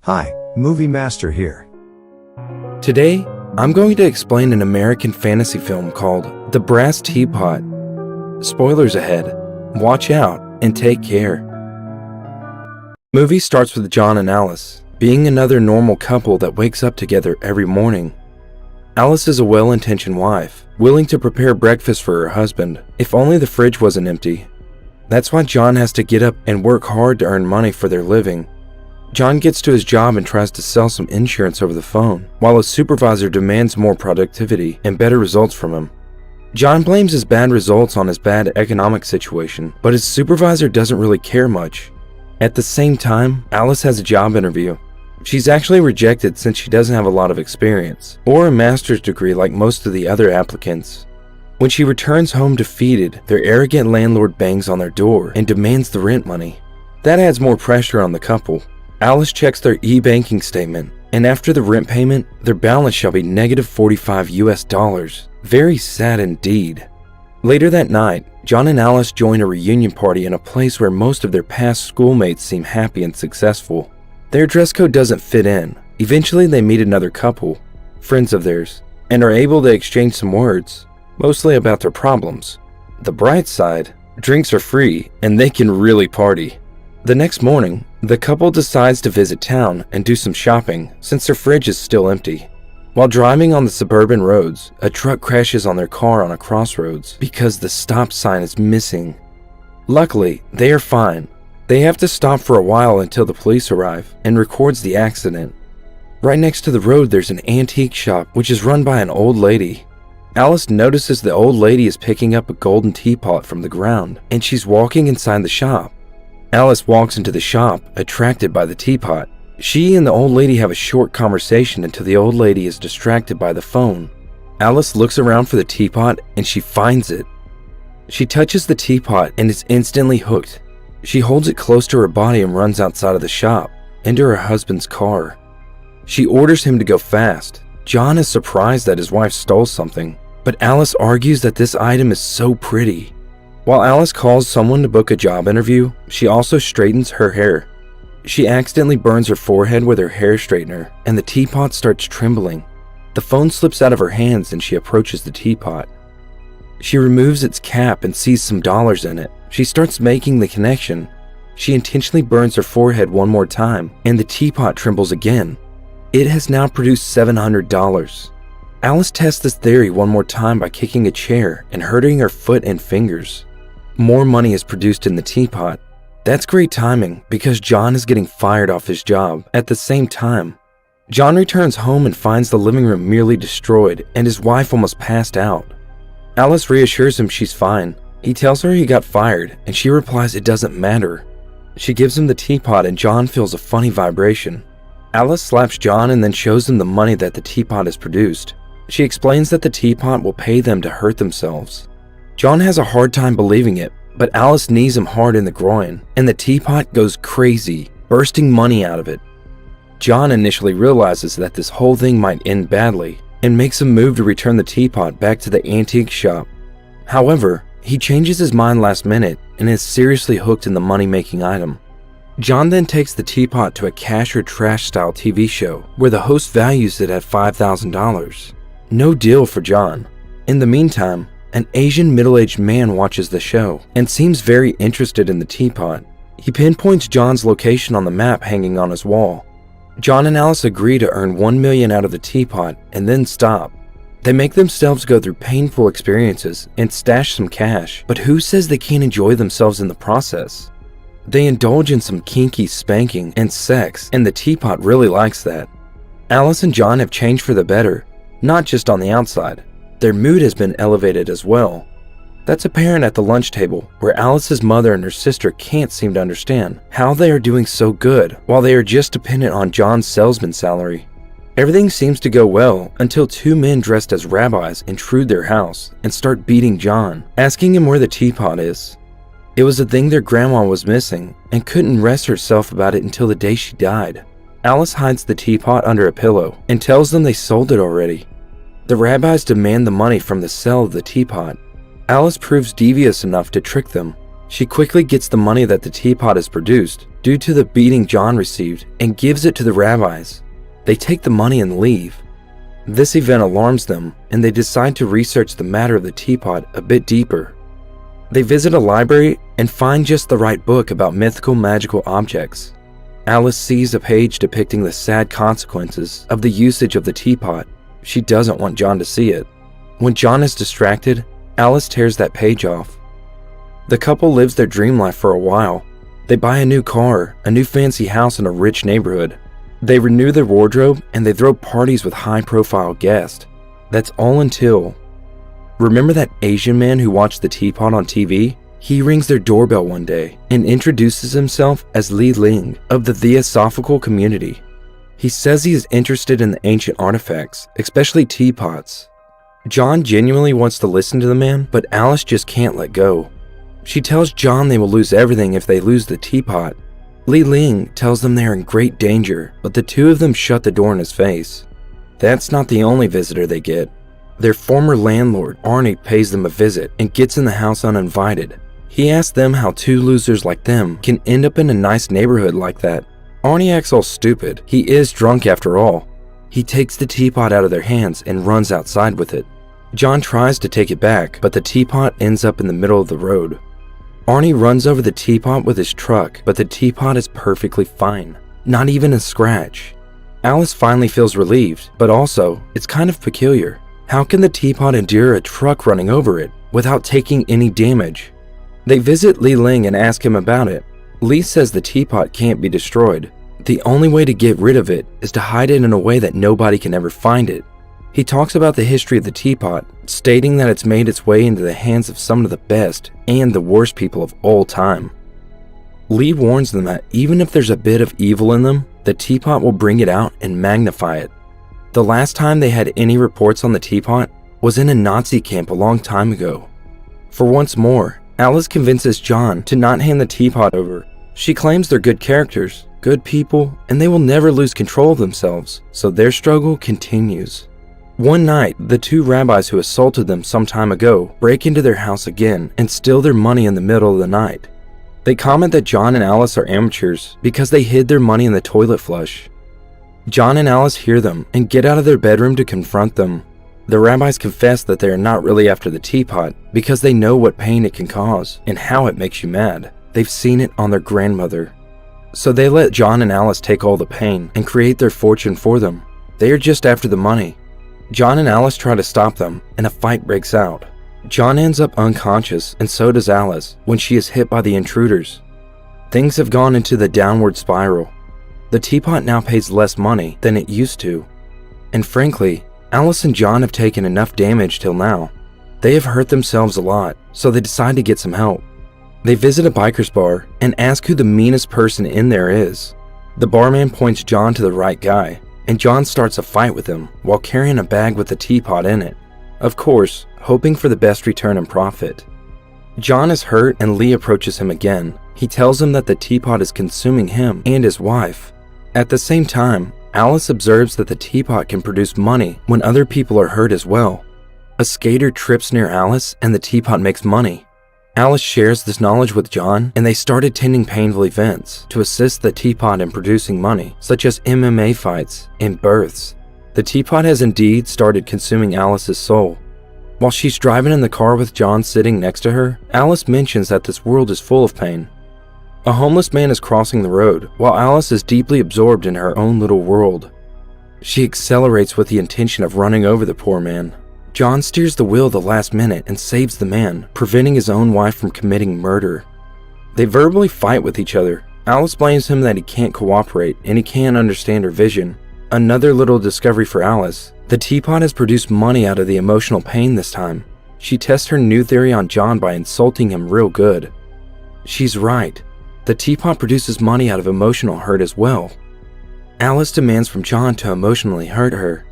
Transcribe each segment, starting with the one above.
Hi, Movie Master here. Today, I'm going to explain an American fantasy film called The Brass Teapot. Spoilers ahead. Watch out and take care. Movie starts with John and Alice, being another normal couple that wakes up together every morning. Alice is a well-intentioned wife, willing to prepare breakfast for her husband, if only the fridge wasn't empty. That's why John has to get up and work hard to earn money for their living. John gets to his job and tries to sell some insurance over the phone, while his supervisor demands more productivity and better results from him. John blames his bad results on his bad economic situation, but his supervisor doesn't really care much. At the same time, Alice has a job interview. She's actually rejected since she doesn't have a lot of experience, or a master's degree like most of the other applicants. When she returns home defeated, their arrogant landlord bangs on their door and demands the rent money. That adds more pressure on the couple. Alice checks their e-banking statement, and after the rent payment, their balance shall be negative $45. Very sad indeed. Later that night, John and Alice join a reunion party in a place where most of their past schoolmates seem happy and successful. Their dress code doesn't fit in. Eventually they meet another couple, friends of theirs, and are able to exchange some words, mostly about their problems. The bright side, drinks are free, and they can really party. The next morning, the couple decides to visit town and do some shopping since their fridge is still empty. While driving on the suburban roads, a truck crashes on their car on a crossroads because the stop sign is missing. Luckily, they are fine. They have to stop for a while until the police arrive and records the accident. Right next to the road there's an antique shop which is run by an old lady. Alice notices the old lady is picking up a golden teapot from the ground and she's walking inside the shop. Alice walks into the shop, attracted by the teapot. She and the old lady have a short conversation until the old lady is distracted by the phone. Alice looks around for the teapot and she finds it. She touches the teapot and is instantly hooked. She holds it close to her body and runs outside of the shop, into her husband's car. She orders him to go fast. John is surprised that his wife stole something, but Alice argues that this item is so pretty. While Alice calls someone to book a job interview, she also straightens her hair. She accidentally burns her forehead with her hair straightener, and the teapot starts trembling. The phone slips out of her hands and she approaches the teapot. She removes its cap and sees some dollars in it. She starts making the connection. She intentionally burns her forehead one more time, and the teapot trembles again. It has now produced $700. Alice tests this theory one more time by kicking a chair and hurting her foot and fingers. More money is produced in the teapot. That's great timing because John is getting fired off his job at the same time. John returns home and finds the living room nearly destroyed and his wife almost passed out. Alice reassures him she's fine. He tells her he got fired and she replies it doesn't matter. She gives him the teapot and John feels a funny vibration. Alice slaps John and then shows him the money that the teapot has produced. She explains that the teapot will pay them to hurt themselves. John has a hard time believing it, but Alice knees him hard in the groin, and the teapot goes crazy, bursting money out of it. John initially realizes that this whole thing might end badly, and makes a move to return the teapot back to the antique shop. However, he changes his mind last minute and is seriously hooked in the money-making item. John then takes the teapot to a cash or trash style TV show, where the host values it at $5,000. No deal for John. In the meantime, an Asian middle-aged man watches the show and seems very interested in the teapot. He pinpoints John's location on the map hanging on his wall. John and Alice agree to earn $1 million out of the teapot and then stop. They make themselves go through painful experiences and stash some cash, but who says they can't enjoy themselves in the process? They indulge in some kinky spanking and sex, and the teapot really likes that. Alice and John have changed for the better, not just on the outside. Their mood has been elevated as well. That's apparent at the lunch table, where Alice's mother and her sister can't seem to understand how they are doing so good while they are just dependent on John's salesman salary. Everything seems to go well until two men dressed as rabbis intrude their house and start beating John, asking him where the teapot is. It was a thing their grandma was missing and couldn't rest herself about it until the day she died. Alice hides the teapot under a pillow and tells them they sold it already. The rabbis demand the money from the sale of the teapot. Alice proves devious enough to trick them. She quickly gets the money that the teapot has produced due to the beating John received and gives it to the rabbis. They take the money and leave. This event alarms them, and they decide to research the matter of the teapot a bit deeper. They visit a library and find just the right book about mythical magical objects. Alice sees a page depicting the sad consequences of the usage of the teapot. She doesn't want John to see it. When John is distracted, Alice tears that page off. The couple lives their dream life for a while. They buy a new car, a new fancy house in a rich neighborhood. They renew their wardrobe and they throw parties with high-profile guests. That's all until... Remember that Asian man who watched the teapot on TV? He rings their doorbell one day and introduces himself as Li Ling of the Theosophical community. He says he is interested in the ancient artifacts, especially teapots. John genuinely wants to listen to the man, but Alice just can't let go. She tells John they will lose everything if they lose the teapot. Li Ling tells them they are in great danger, but the two of them shut the door in his face. That's not the only visitor they get. Their former landlord, Arnie, pays them a visit and gets in the house uninvited. He asks them how two losers like them can end up in a nice neighborhood like that. Arnie acts all stupid. He is drunk after all. He takes the teapot out of their hands and runs outside with it. John tries to take it back, but the teapot ends up in the middle of the road. Arnie runs over the teapot with his truck, but the teapot is perfectly fine. Not even a scratch. Alice finally feels relieved, but also, it's kind of peculiar. How can the teapot endure a truck running over it without taking any damage? They visit Li Ling and ask him about it. Li says the teapot can't be destroyed. The only way to get rid of it is to hide it in a way that nobody can ever find it. He talks about the history of the teapot, stating that it's made its way into the hands of some of the best and the worst people of all time. Li warns them that even if there's a bit of evil in them, the teapot will bring it out and magnify it. The last time they had any reports on the teapot was in a Nazi camp a long time ago. For once more, Alice convinces John to not hand the teapot over. She claims they're good characters, good people, and they will never lose control of themselves, so their struggle continues. One night, the two rabbis who assaulted them some time ago break into their house again and steal their money in the middle of the night. They comment that John and Alice are amateurs because they hid their money in the toilet flush. John and Alice hear them and get out of their bedroom to confront them. The rabbis confess that they are not really after the teapot because they know what pain it can cause and how it makes you mad. They've seen it on their grandmother. So they let John and Alice take all the pain and create their fortune for them. They are just after the money. John and Alice try to stop them, and a fight breaks out. John ends up unconscious, and so does Alice, when she is hit by the intruders. Things have gone into the downward spiral. The teapot now pays less money than it used to. And frankly, Alice and John have taken enough damage till now. They have hurt themselves a lot, so they decide to get some help. They visit a biker's bar and ask who the meanest person in there is. The barman points John to the right guy, and John starts a fight with him while carrying a bag with the teapot in it. Of course, hoping for the best return and profit. John is hurt and Lee approaches him again. He tells him that the teapot is consuming him and his wife. At the same time, Alice observes that the teapot can produce money when other people are hurt as well. A skater trips near Alice and the teapot makes money. Alice shares this knowledge with John, and they start attending painful events to assist the teapot in producing money, such as MMA fights and births. The teapot has indeed started consuming Alice's soul. While she's driving in the car with John sitting next to her, Alice mentions that this world is full of pain. A homeless man is crossing the road, while Alice is deeply absorbed in her own little world. She accelerates with the intention of running over the poor man. John steers the wheel the last minute and saves the man, preventing his own wife from committing murder. They verbally fight with each other. Alice blames him that he can't cooperate and he can't understand her vision. Another little discovery for Alice: the teapot has produced money out of the emotional pain this time. She tests her new theory on John by insulting him real good. She's right. The teapot produces money out of emotional hurt as well. Alice demands from John to emotionally hurt her.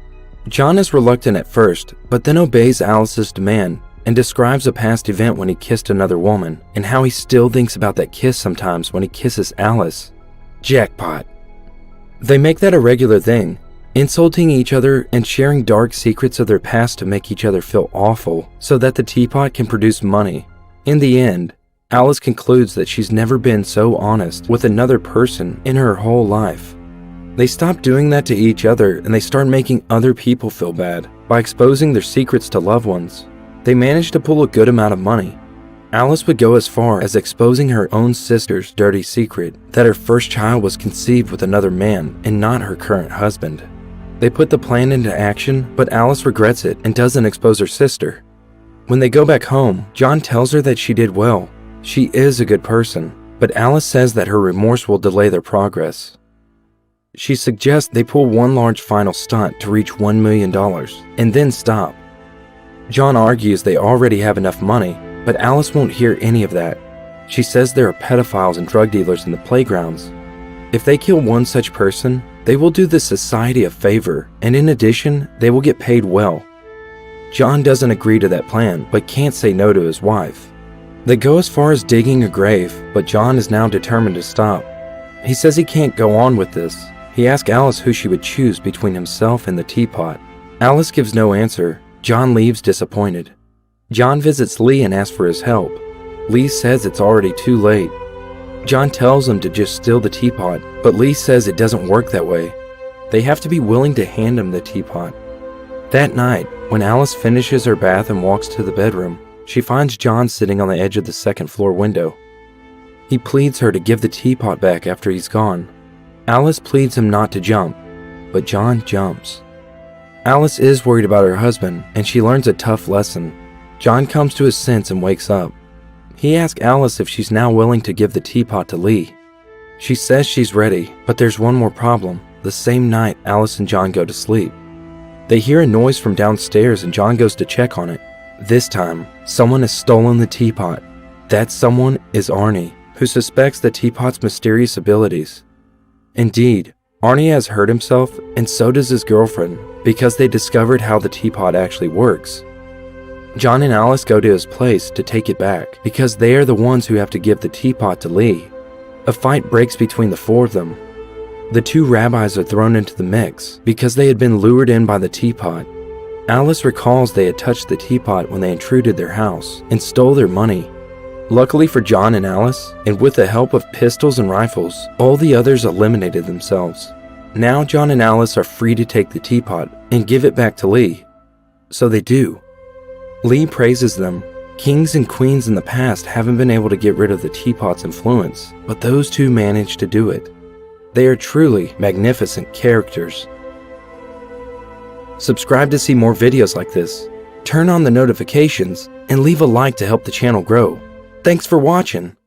John is reluctant at first, but then obeys Alice's demand and describes a past event when he kissed another woman and how he still thinks about that kiss sometimes when he kisses Alice. Jackpot. They make that a regular thing, insulting each other and sharing dark secrets of their past to make each other feel awful so that the teapot can produce money. In the end, Alice concludes that she's never been so honest with another person in her whole life. They stop doing that to each other and they start making other people feel bad by exposing their secrets to loved ones. They manage to pull a good amount of money. Alice would go as far as exposing her own sister's dirty secret that her first child was conceived with another man and not her current husband. They put the plan into action, but Alice regrets it and doesn't expose her sister. When they go back home, John tells her that she did well. She is a good person, but Alice says that her remorse will delay their progress. She suggests they pull one large final stunt to reach $1 million and then stop. John argues they already have enough money, but Alice won't hear any of that. She says there are pedophiles and drug dealers in the playgrounds. If they kill one such person, they will do the society a favor, and in addition, they will get paid well. John doesn't agree to that plan, but can't say no to his wife. They go as far as digging a grave, but John is now determined to stop. He says he can't go on with this. He asks Alice who she would choose between himself and the teapot. Alice gives no answer. John leaves disappointed. John visits Lee and asks for his help. Lee says it's already too late. John tells him to just steal the teapot, but Lee says it doesn't work that way. They have to be willing to hand him the teapot. That night, when Alice finishes her bath and walks to the bedroom, she finds John sitting on the edge of the second-floor window. He pleads her to give the teapot back after he's gone. Alice pleads him not to jump, but John jumps. Alice is worried about her husband, and she learns a tough lesson. John comes to his sense and wakes up. He asks Alice if she's now willing to give the teapot to Lee. She says she's ready, but there's one more problem. The same night, Alice and John go to sleep. They hear a noise from downstairs and John goes to check on it. This time, someone has stolen the teapot. That someone is Arnie, who suspects the teapot's mysterious abilities. Indeed, Arnie has hurt himself, and so does his girlfriend, because they discovered how the teapot actually works. John and Alice go to his place to take it back, because they are the ones who have to give the teapot to Lee. A fight breaks between the four of them. The two rabbis are thrown into the mix, because they had been lured in by the teapot. Alice recalls they had touched the teapot when they intruded their house, and stole their money. Luckily for John and Alice, and with the help of pistols and rifles, all the others eliminated themselves. Now John and Alice are free to take the teapot and give it back to Lee. So they do. Lee praises them. Kings and queens in the past haven't been able to get rid of the teapot's influence, but those two managed to do it. They are truly magnificent characters. Subscribe to see more videos like this. Turn on the notifications and leave a like to help the channel grow. Thanks for watching.